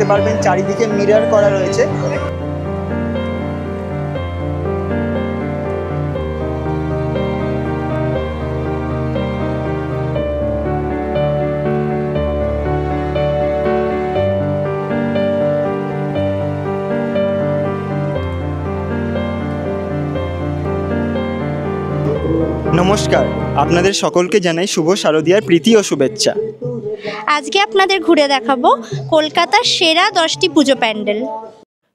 পারবেন চারিদিকে মিরর করা রয়েছে। নমস্কার, আপনাদের সকলকে জানাই শুভ শারদীয়ার প্রীতি ও শুভেচ্ছা। আজকে আপনাদের ঘুরে দেখাবো কলকাতার সেরা 10টি পুজো প্যান্ডেল।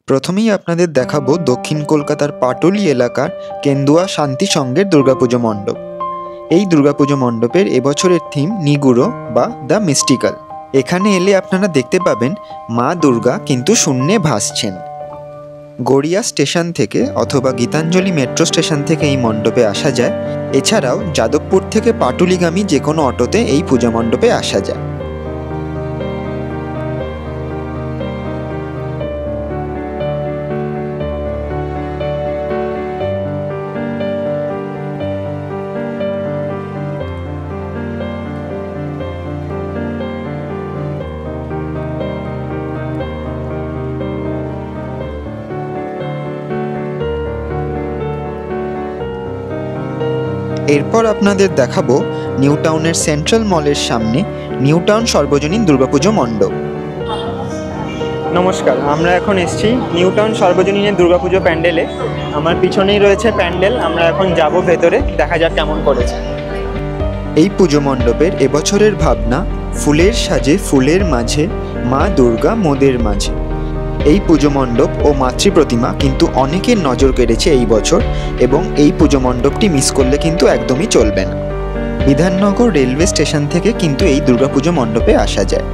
প্রথমেই আপনাদের দেখাবো দক্ষিণ কলকাতার পাটুলি এলাকার কেন্দুয়া শান্তি সংঘের দুর্গাপুজো মণ্ডপ। এই দুর্গাপুজো মণ্ডপের এবছরের থিম নিগুড়ো বা দ্য মিস্টিক্যাল। এখানে এলে আপনারা দেখতে পাবেন মা দুর্গা কিন্তু শূন্যে ভাসছেন। গড়িয়া স্টেশন থেকে অথবা গীতাঞ্জলি মেট্রো স্টেশন থেকে এই মণ্ডপে আসা যায়। এছাড়াও যাদবপুর থেকে পাটুলিগামী যে কোনো অটোতে এই পূজা মণ্ডপে আসা যায়। এরপর আপনাদের দেখাবো নিউ টাউনের সেন্ট্রাল মলের সামনে নিউ টাউন সর্বজনীন দুর্গাপুজো মণ্ডপ। নমস্কার, আমরা এখন এসেছি নিউ টাউন সর্বজনীনের দুর্গাপুজো প্যান্ডেলে। আমার পিছনেই রয়েছে প্যান্ডেল, আমরা এখন যাব ভেতরে, দেখা যাক কেমন করেছে। এই পুজো মণ্ডপের এবছরের ভাবনা ফুলের সাজে ফুলের মাঝে মা দুর্গা মোদের মাঝে। এই পুজো মণ্ডপ ও মাতৃ প্রতিমা কিন্তু অনেকের নজর কেড়েছে এই বছর, এবং এই পুজো মণ্ডপটি মিস করলে কিন্তু একদমই চলবে না। বিধাননগর রেলওয়ে স্টেশন থেকে কিন্তু এই দুর্গাপুজো মণ্ডপে আসা যায়।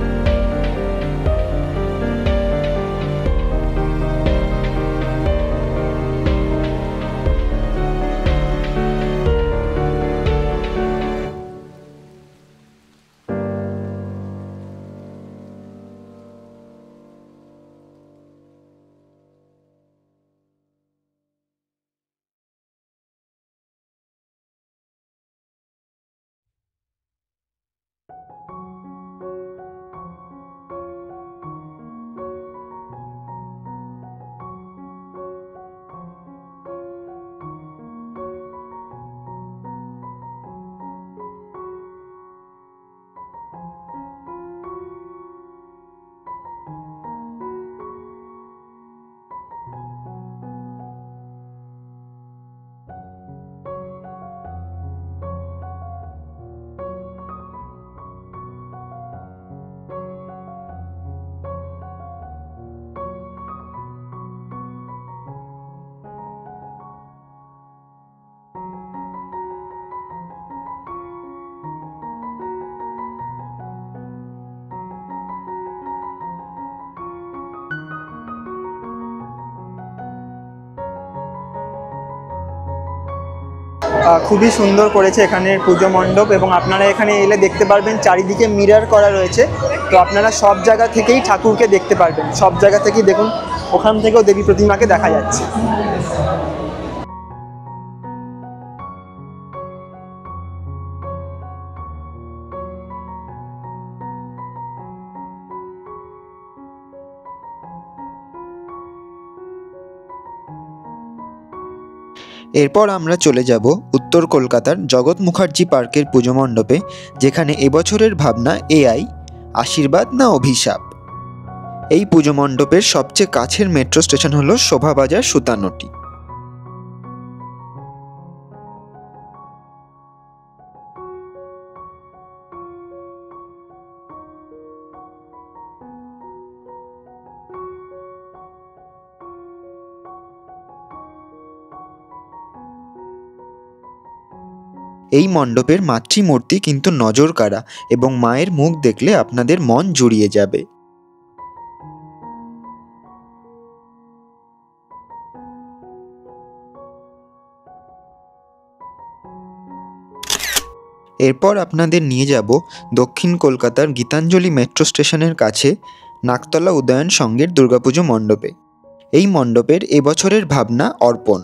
খুবই সুন্দর করেছে এখানের পুজো মণ্ডপ, এবং আপনারা এখানে এলে দেখতে পারবেন চারিদিকে মিরর করা রয়েছে। তো আপনারা সব জায়গা থেকেই ঠাকুরকে দেখতে পারবেন, সব জায়গা থেকেই দেখুন, ওখান থেকেও দেবী প্রতিমাকে দেখা যাচ্ছে। এরপর আমরা চলে যাব উত্তর কলকাতার জগৎ মুখার্জি পার্কের পুজো মণ্ডপে, যেখানে এবছরের ভাবনা এআই আশীর্বাদ না অভিশাপ। এই পুজো মণ্ডপের সবচেয়ে কাছের মেট্রো স্টেশন হলো শোভাবাজার সুতানটি। এই মণ্ডপের মাতৃমূর্তি কিন্তু নজর কাড়া, এবং মায়ের মুখ দেখলে আপনাদের মন জুড়িয়ে যাবে। এরপর আপনাদের নিয়ে যাব দক্ষিণ কলকাতার গীতাঞ্জলি মেট্রো স্টেশনের কাছে নাকতলা উদয়ন সংঘের দুর্গাপুজো মণ্ডপে। এই মণ্ডপের এবছরের ভাবনা অর্পণ।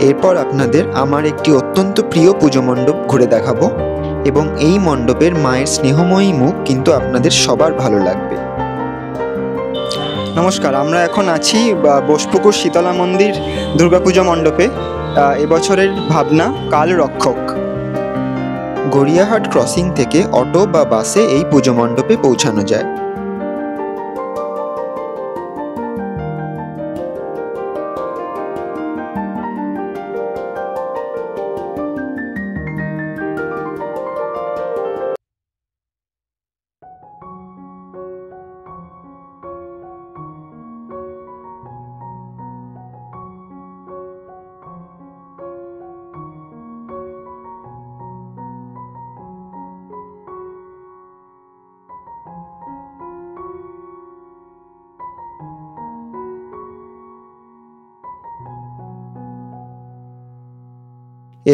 এরপর আপনাদের আমার একটি অত্যন্ত প্রিয় পুজো মণ্ডপ ঘুরে দেখাবো এবং এই মণ্ডপের মায়ের স্নেহময়ী মুখ কিন্তু আপনাদের সবার ভালো লাগবে। নমস্কার, আমরা এখন আছি বোসপুকুর শীতলা মন্দির দুর্গাপুজো মণ্ডপে। এবছরের ভাবনা কাল রক্ষক। গড়িয়াহাট ক্রসিং থেকে অটো বা বাসে এই পুজো মণ্ডপে পৌঁছানো যায়।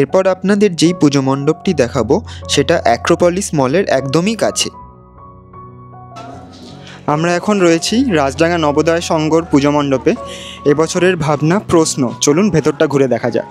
এরপর আপনাদের যেই পুজো মণ্ডপটি দেখাবো সেটা অ্যাক্রোপলিস মলের একদমই কাছে। আমরা এখন রয়েছি রাজডাঙ্গা নবোদয় সংঘর পুজো মণ্ডপে। এবছরের ভাবনা প্রশ্ন। চলুন ভেতরটা ঘুরে দেখা যাক।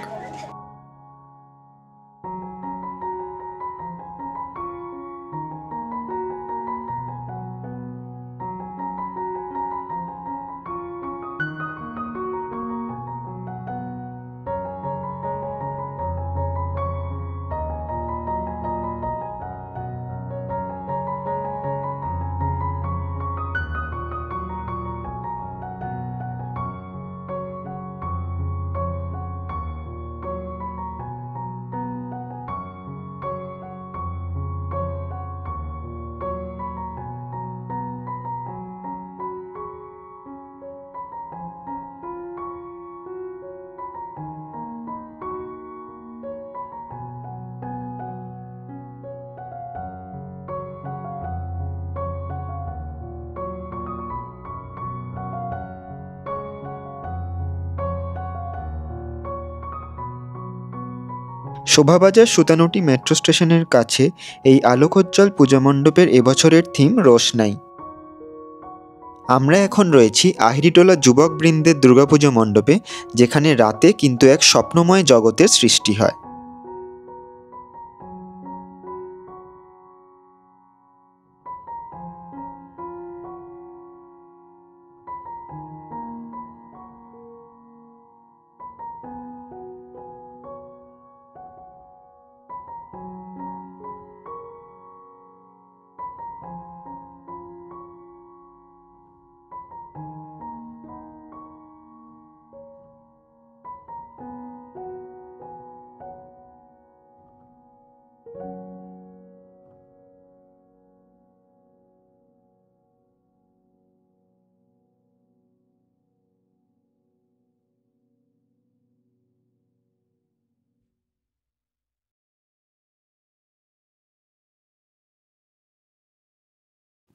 শোভাবাজার সুতানুটি মেট্রো স্টেশনের কাছে এই আলোকোজ্জ্বল পূজা মণ্ডপের এবছরের থিম রোশনাই। আমরা এখন রয়েছি আহিরিটোলা যুবক বৃন্দের দুর্গাপুজো মণ্ডপে, যেখানে রাতে কিন্তু এক স্বপ্নময় জগতের সৃষ্টি হয়।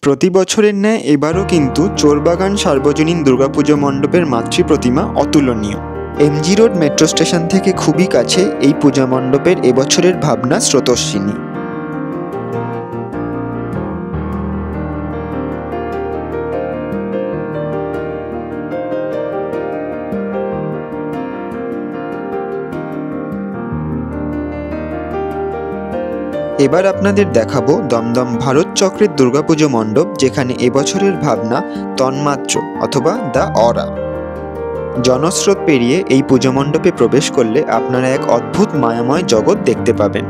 প্রতি বছরের ন্যায় এবারও কিন্তু চোরবাগান সার্বজনীন দুর্গাপুজো মণ্ডপের মাতৃ প্রতিমা অতুলনীয়। এমজি রোড মেট্রো স্টেশন থেকে খুবই কাছে এই পূজা মণ্ডপের এবছরের ভাবনা স্রোতস্বিনী। এবার আপনাদের দেখাবো দমদম ভারত চক্রের দুর্গাপুজো মণ্ডপ, যেখানে এবছরের ভাবনা তন্মাত্র অথবা দ্য অরা। জনস্রোত পেরিয়ে এই পুজো মণ্ডপে প্রবেশ করলে আপনারা এক অদ্ভুত মায়াময় জগৎ দেখতে পাবেন।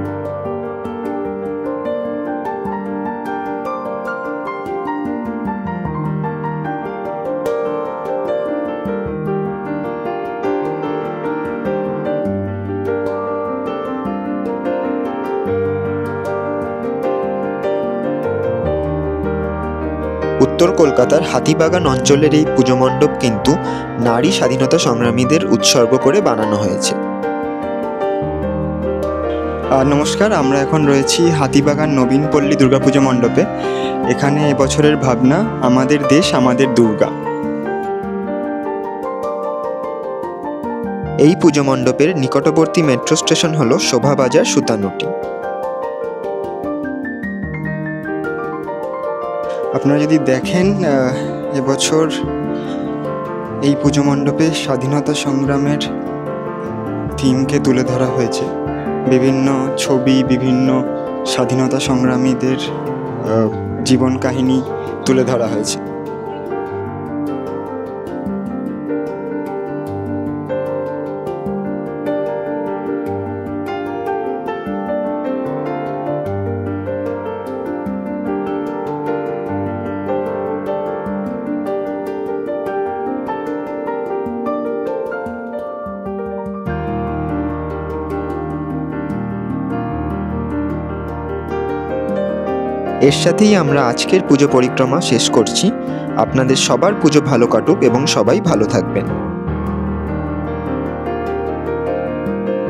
উত্তর কলকাতার হাতিবাগান অঞ্চলের এই পুজো মণ্ডপ কিন্তু নারী স্বাধীনতা সংগ্রামীদের উৎসর্গ করে বানানো হয়েছে। নমস্কার, আমরা এখন রয়েছি হাতিবাগান নবীনপল্লী দুর্গাপুজো মণ্ডপে। এখানে এবছরের ভাবনা আমাদের দেশ আমাদের দুর্গা। এই পুজো মণ্ডপের নিকটবর্তী মেট্রো স্টেশন হলো শোভাবাজার সুতানুটি। আপনারা যদি দেখেন এবছর এই পুজো মণ্ডপে স্বাধীনতা সংগ্রামের থিমকে তুলে ধরা হয়েছে। বিভিন্ন ছবি, বিভিন্ন স্বাধীনতা সংগ্রামীদের জীবন কাহিনী তুলে ধরা হয়েছে। এর সাথেই আমরা আজকের পুজো পরিক্রমা শেষ করছি। আপনাদের সবার পুজো ভালো কাটুক এবং সবাই ভালো থাকবেন।